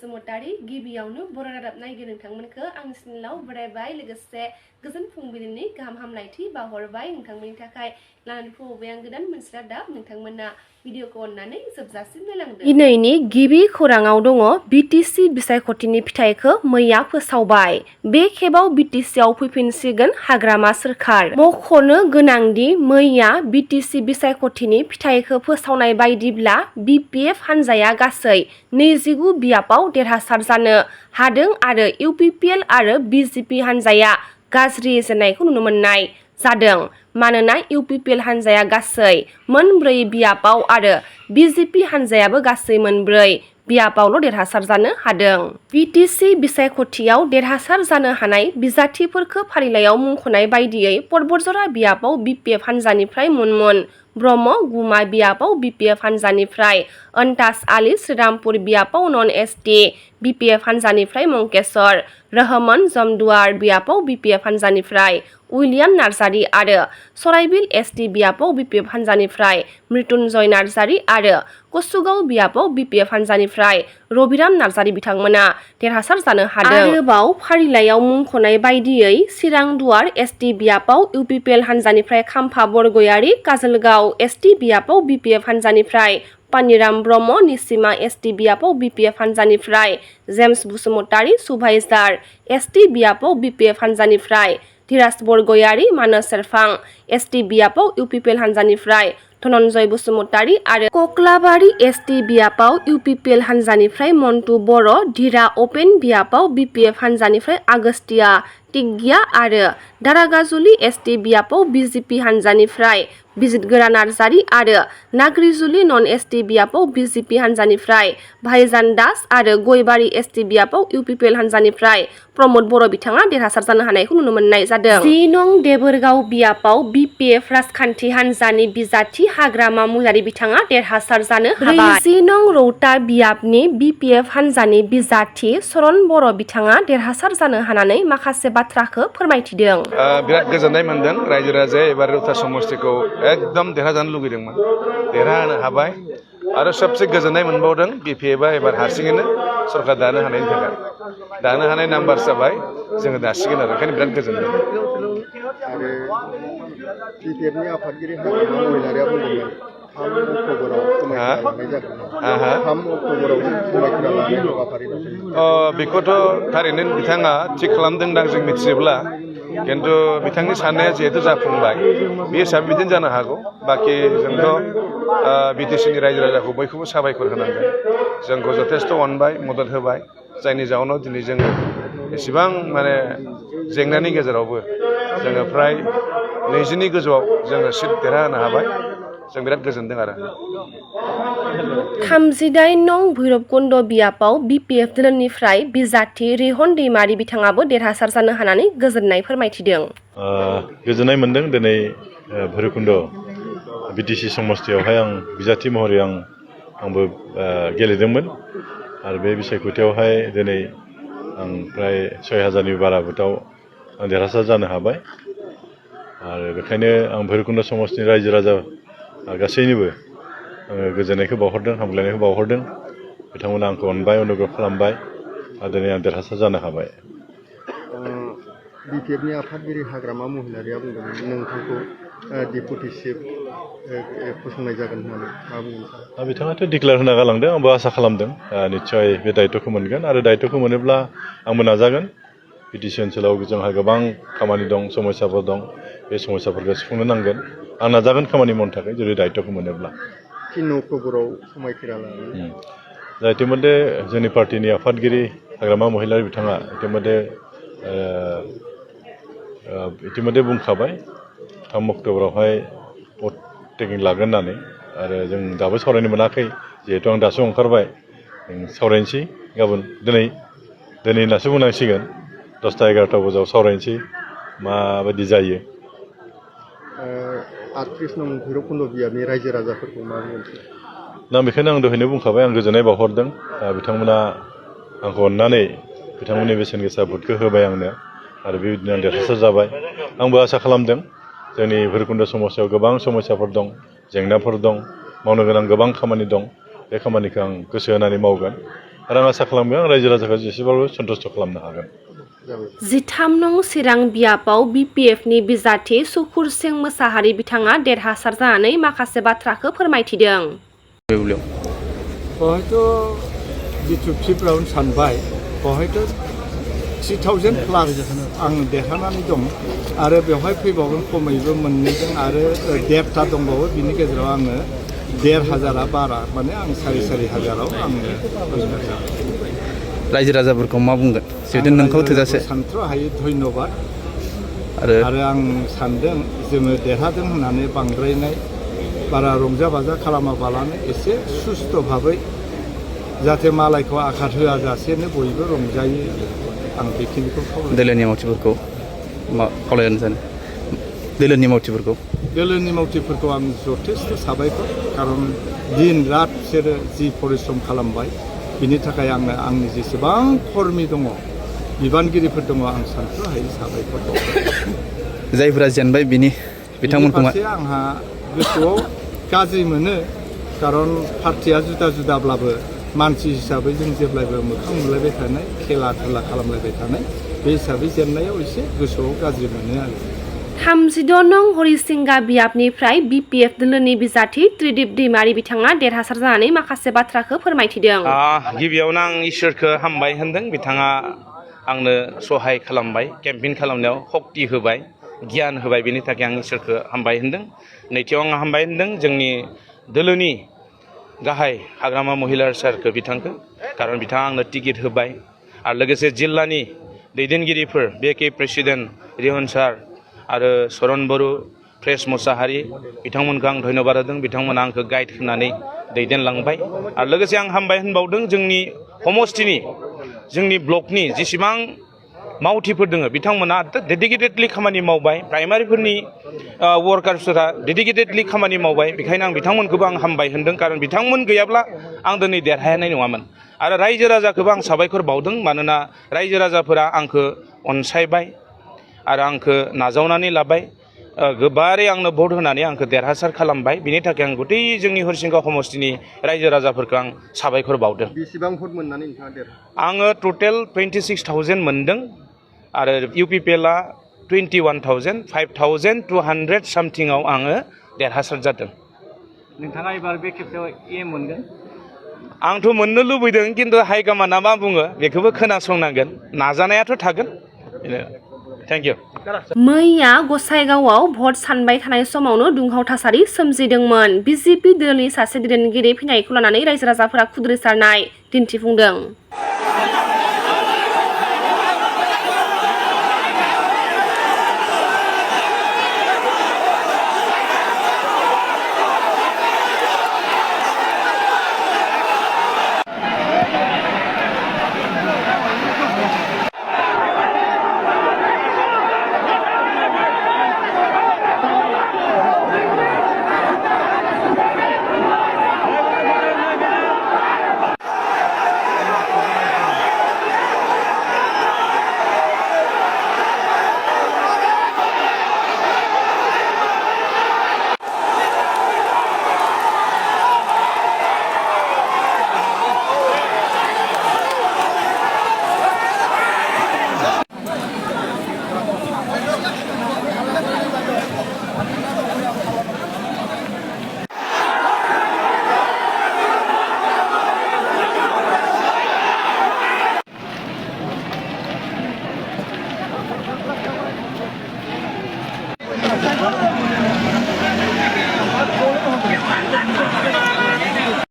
Basumatari गिबियावनो बर' रादाब नायगिर नोंथांमोनखौ आं सिनलाव बरायबाय लोगोसे गोजोन फुंबिलिनि गाहाम हामलायथि बावहरबाय नोंथांमोननि थाखाय लानानै फैबाय आं गोदान मोनसे रादाब नोंथांमोना भिडिअखौ अननानै जोबजासिम नायलांदो। दिनैनि गिबि खौराङाव दङ बिटिसि बिसायख'थिनि फिथाइखौ मैया फोसावबाय। बे खेबाव बिटिसिआव फैफिनसिगोन हाग्रामा सोरखार। मख'नो गोनांदि मैया बिटिसि बिसायख'थिनि फिथाइखौ फोसावनाय बायदिब्ला बिपिएफ हानजाया गासै 29 बियाबाव देरहासार जानो हादों आरो इउपिपिएल आरो बिजेपि हानजाया गाज्रि जेननायखौ नुनो मोननाय जादों मानोना इउपिपिएल हानजाया गासै 4 बियाबाव आरो बिजेपि हानजायाबो गासै 4 बियाबावल' देरहासार जानो हादों। बिटिसि बिसायख'थियाव देरहासार जानो हानाय बिजाथिफोरखौ फारिलाइयाव मुंख'नाय बायदियै परबतजरा बियाबाव बिपिएफ हानजानिफ्राय मुनमुन ब्रह्म, गुमा बियाबाव बिपिएफ हानजानिफ्राय अन्ताज आली, श्रीरामपुर बियाबाव नन एसटि बिपिएफ हानजानिफ्राय मंकेश्वर रहमान, जमदुवार बियाबाव बिपिएफ हानजानिफ्राय उइलियाम नार्जारी आरो सराइबिल एसटि बियाबाव बिपिएफ हानजानिफ्राय मृत्युंजय नार्जारी आरो कसुगाव बियाबाव बिपिएफ हानजानिफ्राय रबिराम नार्जारी बिथांमोना देरहासार जानो हादों। आरोबाव फारिलाइयाव मुंख'नाय बायदियै चिरांदुवार एसटि बियाबाव इउपिपिएल हानजानिफ्राय खाम्फा बरगयारी, काजलगाव एसटि बियाबाव बिपिएफ हानजानिफ्राय पानिराम ब्रह्म, निसिमा एसटि बियाबाव बिपिएफ हानजानिफ्राय जेम्स बसुमतारी, सुभाइजार एसटि बियाबाव बिपिएफ हानजानिफ्राय धीराज बरगयारी, मानस सेरफां एसटि बियाबाव इउपिपिएल हानजानिफ्राय धनन्जय बसुमतारी आरो कक्लाबारि एसटि बियाबाव इउपिपिएल हानजानिफ्राय मन्टु बर', धीरा अपेन बियाबाव बिपिएफ हानजानिफ्राय आगस्तिया टिग्गिया आरो दारागाजुलि एसटि बियाबाव बिजेपि हानजानिफ्राय बिजितगोरा नार्जारी आरो नाग्रिजुलि नन एसटि बियाबाव बिजेपि हानजानिफ्राय भाईजान दास आरो गयबारि एसटि बियाबाव इउपिपिएल हानजानिफ्राय प्रमद बर' बिथाङा देरहासार जानो हानायखौ नुनो मोननाय जादों। 10 नं देबोरगाव बियाबाव बिपिएफ राजखान्थि हानजानि बिजाथि हाग्रामा महिलारि बिथाङा देरहासार जानो हाबाय। 40 नं रौता बियाबनि बिपिएफ हानजानि बिजाथि सरन बर' बिथाङा देरहासार जानो हानानै माखासे बाथ्राखौ फोरमायथिदों। बिराद गोजोननाय मोनदों रायजो राजाया एबार रौता समस्तिखौ एकदम देरहाजानो लुगैदोंमोन, देरहानो हाबाय आरो सबसे गोजोननाय मोनबावदों बिपिएफआ एबार हारसिङैनो सरकार दानो हानायनि थाखाय। दानो हानाय नाम्बार जाबाय, जोङो दासिगोन आरो ओंखायनो बिराद गोजोनदों। आरो बिपिएफनि आफादगिरि हाग्रामा महिलारिया बुंदोंमोन 3 अक्ट'बराव समायखिरा लानाय जागोन। 3 अक्ट'बराव समायखिरा लानाय हाबाफारि दं। बेखौथ' थारैनो बिथाङा थिग खालामदोंदां जों मिथियोब्ला, खिन्थु बिथांनि साननाया जिहेतु जाफुंबाय बे हिसाबै बिदिनो जानो हागौ। बाखि जोंथ' बिटिसिनि रायजो राजाखौ बयखौबो साबायखर होनांगोन, जोंखौ जथेस्थ' अनबाय, मदद होबाय, जायनि जाहोनाव दिनै जोङो एसेबां माने जेंनानि गेजेरावबो जोङो फ्राय 20नि गोजौआव जोङो सिट देरहाहोनो हाबाय। जों बिराद गोजोनदों आरो। 38 नं भैरबकुन्द बियाबाव बिपिएफ दोलोनिफ्राय बिजाथि रिहन दैमारी बिथाङाबो देरहासार जानो हानानै गोजोननाय फोरमायथिदों। गोजोननाय मोनदों दिनै भैरबकुन्द बिटिसि समस्तियावहाय आं बिजाथि महरै आंबो गेलेदोंमोन आरो बे बिसायख'थियावहाय दिनै आं फ्राय 6000नि बारा भोटाव आं देरहासार जानो हाबाय आरो बेखायनो आं भैरबकुन्द समस्तिनि रायजो राजा गासैनोबो आङो गोजोननायखौ बावहरदों, हामग्लायनायखौ बावहरदों। बिथांमोना आंखौ अनबाय, अनुग्रह खालामबाय आरो दिनै आं देरहासार जानो हाबाय। बिपिएफनि आफादगिरि हाग्रामा महिलारिया बुंदोंमोन नोंथांखौ डेपुटि चिफ फसंनाय जागोन होननानै मा बुंदों? बिथाङाथ' डिक्लेयार होना गालांदों, आंबो आसा खालामदों निस्सय बे दायित्वखौ मोनगोन आरो दायित्वखौ मोनोब्ला आंबो नाजागोन। बिटिसि ओनसोलाव जोंहा गोबां खामानि दं, समस्याफोर दं, बे समस्याफोरखौ सुफुंनो नांगोन। आं नाजागोन खामानि मावनो थाखाय जुदि दायित्वखौ मोनोब्ला। 3 अक्ट'बराव समायखिरा लानानै दा इतिमध्य जोंनि पार्टिनि आफादगिरि हाग्रामा महिलारि बिथाङा इतिमध्य बुंखाबाय 3 अक्ट'बरावहाय भट टेकिं लागोन होननानै आरो जों दाबो सावरायनो मोनाखै। जिहेतु आं दासो ओंखारबाय, जों सावरायनोसै गाबोन दिनै होननासो बुंनांसिगोन। 10टा 11टा बाजायाव सावरायनोसै माबायदि जायो। 38 नं भैरबकुन्द बियाबनि रायजो राजाफोरखौ मा बुंगोन? दा बेखायनो आं दहायनो बुंखाबाय, आं गोजोननाय बावहरदों। बिथांमोना आंखौ अननानै बिथांमोननि बेसेन गोसा भटखौ होबाय आंनो आरो बेबायदिनो आं देरहासार जाबाय। आंबो आसा खालामदों जोंनि भैरबकुन्द समस्यायाव गोबां समस्याफोर दं, जेंनाफोर दं, मावनो गोनां गोबां खामानि दं। बे खामानिखौ आं गोसो होनानै मावगोन आरो आं आसा खालामो आं रायजो राजाखौ जेसेबांबो सन्तुष्ट खालामनो हागोन। 13 नं चिरां बियाबाव BPFनि बिजाथि सुखुर सिं मोसाहारि बिथाङा देरहासार जानानै माखासे बाथ्राखौ फोरमायथिदों। बेवहायथ' जिथु 5th राउन्ड सानबाय बेवहायथ' 3000 प्लास आं देरहानानै दं आरो बेवहाय फैबावगोन खमैबो मोननैजों आरो 1.5 दंबावो बिनि गेजेराव आङो 1500 बारा माने आं 4,500 आङो रायजो राजाफोरखौ मा बुंगोन जिहेतु नोंखौ थोजासे सानथ्र' हायै धन्यबाद आरो आं सानदों जोङो देरहादों होननानै बांद्रायनाय बारा रंजा बाजा खालामाबालानो एसे सुस्थ' भाबै जाहाथे मालायखौ आघात होआ जासेनो बयबो रंजायो आं बेखिनिखौ दोलोनि मावथिफोरखौ खावलायनो सानो दोलोनि मावथिफोरखौ आं जथेस्थ' साबायखर खारन दिन रात बिसोरो जि परिश्रम खालामबाय बिनि थाखाय आङो आंनि जेसेबां कर्मि दङ बिबानगिरिफोर दङ आं सानथ्र' हायै साबायखर जायफोरा जेनबाय बिथांमोनखौ आंहा गोसोआव गाज्रि मोनो खारन पार्टिया जुदा जुदाब्लाबो मानसि हिसाबै जों जेब्लायबो मोखां नुलायबाय थानाय खेला धुला खालामलायबाय थानाय बे हिसाबै जेननायाव एसे गोसोआव गाज्रि मोनो आरो 36 नं हरिसिंगा बियाबनिफ्राय BPF दोलोनि बिजाथि त्रिदिप दैमारि बिथाङा देरहासार जानानै माखासे बाथ्राखौ फोरमायथिदों। गिबियावनो आं इसोरखौ हामबाय होनदों बिथाङा आंनो सहाय खालामबाय केम्पेइन खालामनायाव शक्ति होबाय गियान होबाय बिनि थाखाय आं इसोरखौ हामबाय होनदों। नैथियाव आं हामबाय होनदों जोंनि दोलोनि गाहाय हाग्रामा महिलार सारखौ बिथांखौ खारन बिथाङा आंनो टिकेट होबाय आरो लोगोसे जिल्लानि दैदेनगिरिफोर BK प्रेसिडेन्ट रिहन सार आरो सरन बरु प्रेस मोसाहारि बिथांमोनखौ आं धन्यबाद होदों बिथांमोना आंखौ गाइड होनानै दैदेनलांबाय आरो लोगोसे आं हामबाय होनबावदों जोंनि समष्टिनि जोंनि ब्लकनि जेसेबां मावथिफोर दङ बिथांमोना डेडिकेटेडलि खामानि मावबाय प्राइमारिफोरनि वर्कार्सफोरा डेडिकेटेडलि खामानि मावबाय बेखायनो आं बिथांमोनखौबो आं हामबाय होनदों खारन बिथांमोन गैयाब्ला आं दिनै देरहानाय नङामोन आरो रायजो राजाखौबो आं साबायखर बावदों मानोना रायजो राजाफोरा आंखौ अनसायबाय आरो आंखौ नाजावनानै लाबाय गोबारै आंनो भट होनानै आंखौ देरहासार खालामबाय बिनि थाखाय आं गथै जोंनि हरिसिंगा समष्टिनि रायजो राजाफोरखौ आं साबायखर बावदों। बेसेबां भट मोननानै नोंथाङा देरहा? आङो टटेल 26,000 मोनदों आरो UPPLआ 21,000 5,200 सामथिंआव आङो देरहासार जादों। नोंथाङा एबार बे खेबसेयाव मोनगोन? आंथ' मोननो लुबैदों खिन्थु हाइकमान्डआ मा बुङो बेखौबो खोनासंनांगोन नाजानायाथ' थागोन। Thank you. मैया गसाइगावआव भट सानबाय थानाय समावनो दुंहाव थासारि सोमजिदोंमोन। BJP दोलोनि सासे दैदेनगिरि फैनायखौ लानानै रायजो राजाफोरा खुद्रिसारनाय दिन्थिफुंदों।